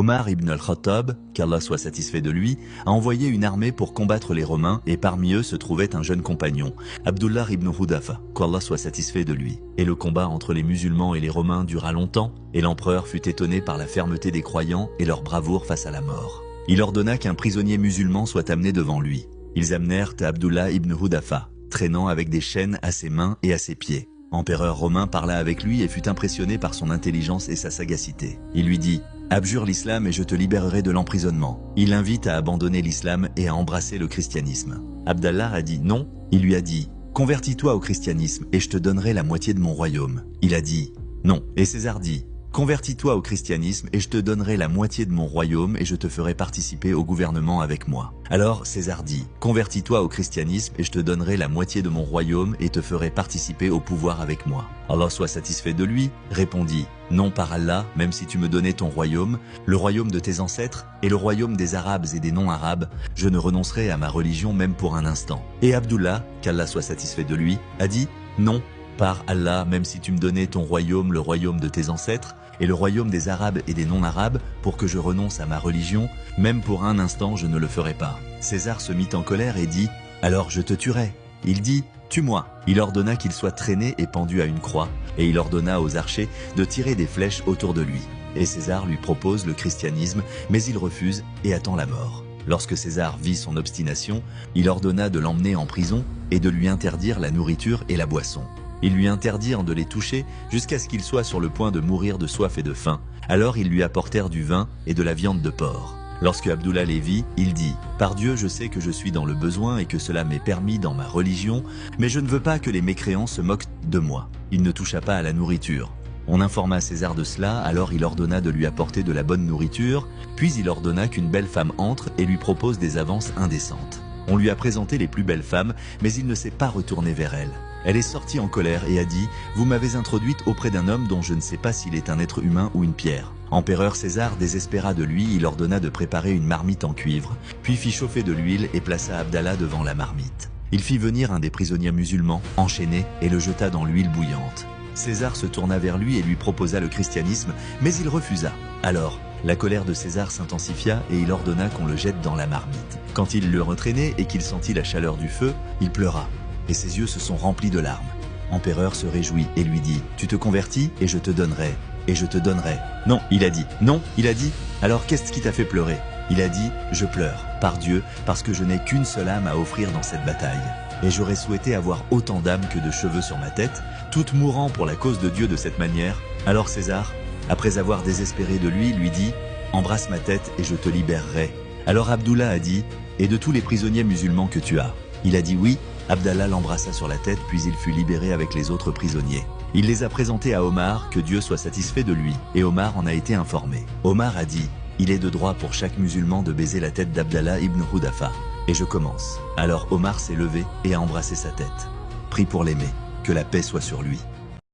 Omar ibn al-Khattab, qu'Allah soit satisfait de lui, a envoyé une armée pour combattre les Romains et parmi eux se trouvait un jeune compagnon, Abdullah ibn Hudafa, qu'Allah soit satisfait de lui. Et le combat entre les musulmans et les Romains dura longtemps et l'empereur fut étonné par la fermeté des croyants et leur bravoure face à la mort. Il ordonna qu'un prisonnier musulman soit amené devant lui. Ils amenèrent Abdullah ibn Hudafa, traînant avec des chaînes à ses mains et à ses pieds. L'empereur romain parla avec lui et fut impressionné par son intelligence et sa sagacité. Il lui dit « Abjure l'islam et je te libérerai de l'emprisonnement ». Il l'invite à abandonner l'islam et à embrasser le christianisme. Abdallah a dit « Non ». Il lui a dit « Convertis-toi au christianisme et je te donnerai la moitié de mon royaume ». Il a dit « Non ». Et César dit « Convertis-toi au christianisme et je te donnerai la moitié de mon royaume et je te ferai participer au gouvernement avec moi. » Alors César dit « Convertis-toi au christianisme et je te donnerai la moitié de mon royaume et te ferai participer au pouvoir avec moi. » Allah soit satisfait de lui, répondit « Non par Allah, même si tu me donnais ton royaume, le royaume de tes ancêtres et le royaume des Arabes et des non-Arabes, je ne renoncerai à ma religion même pour un instant. » Et Abdullah, qu'Allah soit satisfait de lui, a dit « Non par Allah, même si tu me donnais ton royaume, le royaume de tes ancêtres, et le royaume des Arabes et des non-Arabes, pour que je renonce à ma religion, même pour un instant je ne le ferai pas. » César se mit en colère et dit « Alors je te tuerai. » Il dit « Tue-moi. » Il ordonna qu'il soit traîné et pendu à une croix, et il ordonna aux archers de tirer des flèches autour de lui. Et César lui propose le christianisme, mais il refuse et attend la mort. Lorsque César vit son obstination, il ordonna de l'emmener en prison et de lui interdire la nourriture et la boisson. Ils lui interdirent de les toucher jusqu'à ce qu'il soit sur le point de mourir de soif et de faim. Alors ils lui apportèrent du vin et de la viande de porc. Lorsque Abdullah les vit, il dit « Par Dieu, je sais que je suis dans le besoin et que cela m'est permis dans ma religion, mais je ne veux pas que les mécréants se moquent de moi. » Il ne toucha pas à la nourriture. On informa César de cela, alors il ordonna de lui apporter de la bonne nourriture, puis il ordonna qu'une belle femme entre et lui propose des avances indécentes. On lui a présenté les plus belles femmes, mais il ne s'est pas retourné vers elles. Elle est sortie en colère et a dit « Vous m'avez introduite auprès d'un homme dont je ne sais pas s'il est un être humain ou une pierre. » Empereur César désespéra de lui, il ordonna de préparer une marmite en cuivre, puis fit chauffer de l'huile et plaça Abdallah devant la marmite. Il fit venir un des prisonniers musulmans, enchaîné, et le jeta dans l'huile bouillante. César se tourna vers lui et lui proposa le christianisme, mais il refusa. Alors, la colère de César s'intensifia et il ordonna qu'on le jette dans la marmite. Quand il le retraînait et qu'il sentit la chaleur du feu, il pleura. Et ses yeux se sont remplis de larmes. Empereur se réjouit et lui dit « Tu te convertis et je te donnerai, et je te donnerai. » Non, il a dit. Non, il a dit. Alors qu'est-ce qui t'a fait pleurer? Il a dit « Je pleure, par Dieu, parce que je n'ai qu'une seule âme à offrir dans cette bataille. Et j'aurais souhaité avoir autant d'âmes que de cheveux sur ma tête, toutes mourant pour la cause de Dieu de cette manière. » Alors César, après avoir désespéré de lui, lui dit « Embrasse ma tête et je te libérerai. » Alors Abdullah a dit « Et de tous les prisonniers musulmans que tu as ?» Il a dit oui. Abdallah l'embrassa sur la tête puis il fut libéré avec les autres prisonniers. Il les a présentés à Omar, que Dieu soit satisfait de lui, et Omar en a été informé. Omar a dit « Il est de droit pour chaque musulman de baiser la tête d'Abdallah ibn Hudafa. » Et je commence. Alors Omar s'est levé et a embrassé sa tête. Prie pour l'aimer, que la paix soit sur lui.